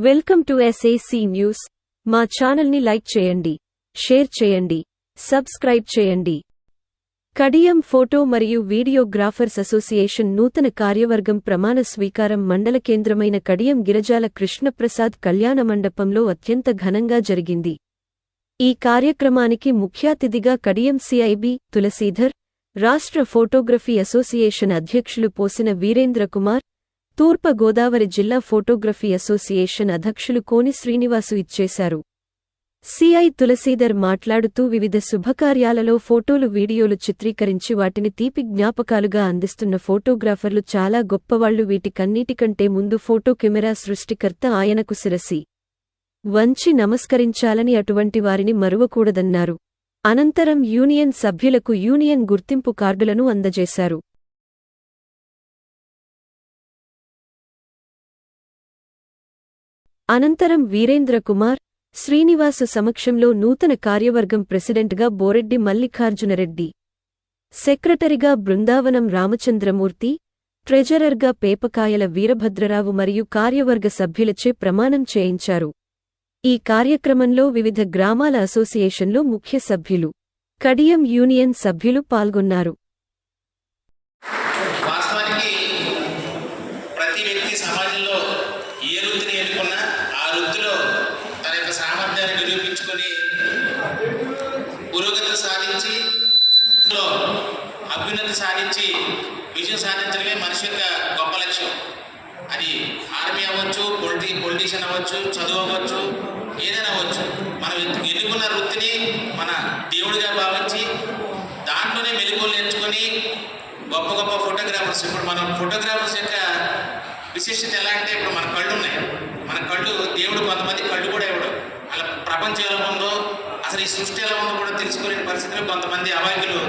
Welcome to SAC news. మా ఛానల్ని like చేయండి, షేర్ చేయండి, సబ్స్క్రైబ్ చేయండి. కడియం ఫోటో మరియు వీడియోగ్రాఫర్స్ అసోసియేషన్ నూతన కార్యవర్గం ప్రమాణ స్వీకారం మండల కేంద్రమైన కడియం గిరిజాల కృష్ణప్రసాద్ కళ్యాణ మండపంలో అత్యంత ఘనంగా జరిగింది. ఈ కార్యక్రమానికి ముఖ్యాతిథిగా కడియం సిఐబి తులసీధర్, రాష్ట్ర ఫోటోగ్రఫీ అసోసియేషన్ అధ్యక్షులు పోసిన వీరేంద్రకుమార్, తూర్పు గోదావరి జిల్లా ఫోటోగ్రఫీ అసోసియేషన్ అధ్యక్షులు కోని శ్రీనివాసు ఇచ్చేశారు. సిఐ తులసీధర్ మాట్లాడుతూ వివిధ శుభకార్యాలలో ఫోటోలు వీడియోలు చిత్రీకరించి వాటిని తీపి జ్ఞాపకాలుగా అందిస్తున్న ఫోటోగ్రాఫర్లు చాలా గొప్పవాళ్లు. వీటికన్నిటికంటే ముందు ఫోటో కెమెరా సృష్టికర్త ఆయనకు శిరసి వంచి నమస్కరించాలని, అటువంటి వారిని మరువకూడదన్నారు. అనంతరం యూనియన్ సభ్యులకు యూనియన్ గుర్తింపు కార్డులను అందజేశారు. అనంతరం వీరేంద్రకుమార్, శ్రీనివాసు సమక్షంలో నూతన కార్యవర్గం ప్రెసిడెంట్గా బోరెడ్డి మల్లికార్జునరెడ్డి, సెక్రటరీగా బృందావనం రామచంద్రమూర్తి, ట్రెజరర్గా పేపకాయల వీరభద్రరావు మరియు కార్యవర్గ సభ్యులచే ప్రమాణం చేయించారు. ఈ కార్యక్రమంలో వివిధ గ్రామాల అసోసియేషన్లు ముఖ్య సభ్యులు, కడియం యూనియన్ సభ్యులు పాల్గొన్నారు. పురోగతి సాధించి అభ్యున్నతి సాధించి విజయం సాధించడమే మనిషి యొక్క గొప్ప లక్ష్యం. అది ఆర్మీ అవ్వచ్చు, పొలిటీషియన్ అవ్వచ్చు, చదువు అవ్వచ్చు, ఏదైనా అవ్వచ్చు. మనం ఎన్నుకున్న వృత్తిని మన దేవుడిగా భావించి దాంట్లోనే మెలకువలు నేర్చుకొని గొప్ప గొప్ప ఫోటోగ్రాఫర్స్. ఇప్పుడు మనం ఫోటోగ్రాఫర్స్ యొక్క విశిష్టత ఎలా అంటే, ఇప్పుడు మన కళ్ళు ఉన్నాయి. మన కళ్ళు దేవుడు కొంతమంది కళ్ళు కూడా ఇవ్వడం. అలా ప్రపంచం ఎలా ఉందో, అసలు ఈ సృష్టి ఎలా ఉందో కూడా తెలుసుకునే పరిస్థితిలో కొంతమంది అమాయకులు,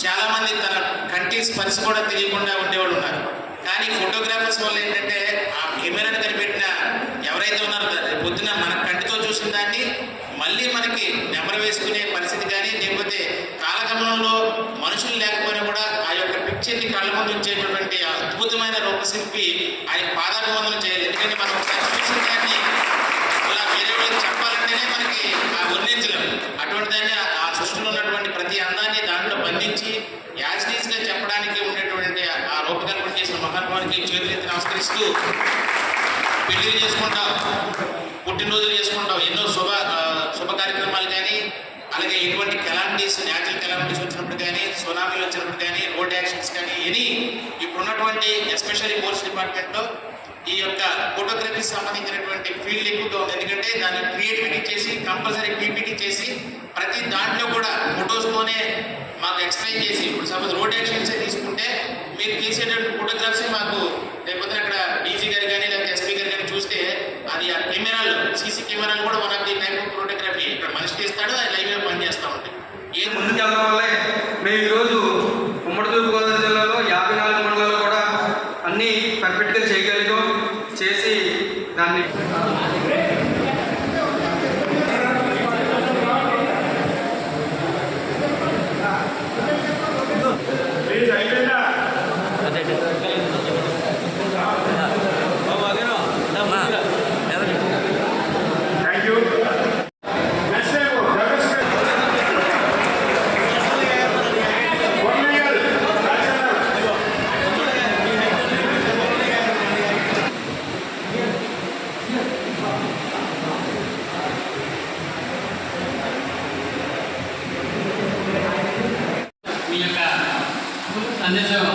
చాలామంది తన కంటి స్పర్శ కూడా తెలియకుండా ఉండేవాళ్ళు ఉన్నారు. కానీ ఫోటోగ్రాఫర్స్ వల్ల ఏంటంటే, ఆ కెమెరాని కనిపెట్టిన ఎవరైతే ఉన్నారో పొద్దున మన కంటితో చూసిన దాన్ని మళ్ళీ మనకి నెమరు వేసుకునే పరిస్థితి కానీ, లేకపోతే కాలగమనంలో మనుషులు లేకపోయినా కూడా ఆ యొక్క పిక్చర్ని కళ్ళ ముందు ఉంచేటటువంటి అద్భుతమైన రూపశిల్పి ఆయన పాదాభివందనం చేయాలి. ఎందుకంటే మనం ఒకసారి చూసిన దాన్ని ఇలా వేరే వాళ్ళకి చెప్పాలంటేనే మనకి ఆ వర్ణించలేము. అటువంటి దాన్ని ఆ సృష్టిలో ఉన్నటువంటి ప్రతి అందాన్ని దాంట్లో బంధించి యాజిటీస్గా చెప్పడానికి ఉండేటువంటి ఆ రూపకల్పన చేసిన మహాత్మానికి చేతులెత్తి నమస్కరిస్తూ, పెళ్లిళ్ళు చేసుకుంటాం, పుట్టినరోజులు చేసుకుంటాం, ఎన్నో శుభ కార్యక్రమాలు కానీ, అలాగే ఎటువంటి కెలామిటీస్, న్యాచురల్ కెలామిటీస్ వచ్చినప్పుడు కానీ, సునామీలు వచ్చినప్పుడు కానీ, రోడ్ యాక్సిడెంట్స్ కానీ, ఇప్పుడున్నటువంటి ఎస్పెషల్లీ పోలీస్ డిపార్ట్మెంట్లో ఈ యొక్క ఫోటోగ్రఫీకి సంబంధించినటువంటి ఫీల్డ్ ఎక్కువగా ఉంది. ఎందుకంటే దాన్ని క్రియేటివిటీ చేసి, కంపల్సరీ పీపీటీ చేసి, ప్రతి దాంట్లో కూడా ఫొటోస్తోనే మాకు ఎక్స్ప్లెయిన్ చేసి, ఇప్పుడు సపోజ్ రోడ్ యాక్సిడెంట్సే తీసుకుంటే మీరు తీసేటటువంటి ఫోటోగ్రాఫ్సే మాకు లేకపోతే అక్కడ డీజీ గారు కానీ లేకపోతే ఎస్పీ గారు కానీ చూస్తే అది ఆ కెమెరాలు, సీసీ కెమెరాలు కూడా one of the type of photography. ఇక్కడ మనిషి తీస్తాడు, అది లైవ్గా పనిచేస్తూ ఉంటాయి. ఏం ముందుకు వెళ్ళడం వల్లే మేము ఈరోజు ఉమ్మడి తూర్పుగోదావరి జిల్లాలో 54 మండలాలు కూడా అన్నీ పర్ఫెక్ట్గా చేయగలిగాం. చేసి దాన్ని సందేశం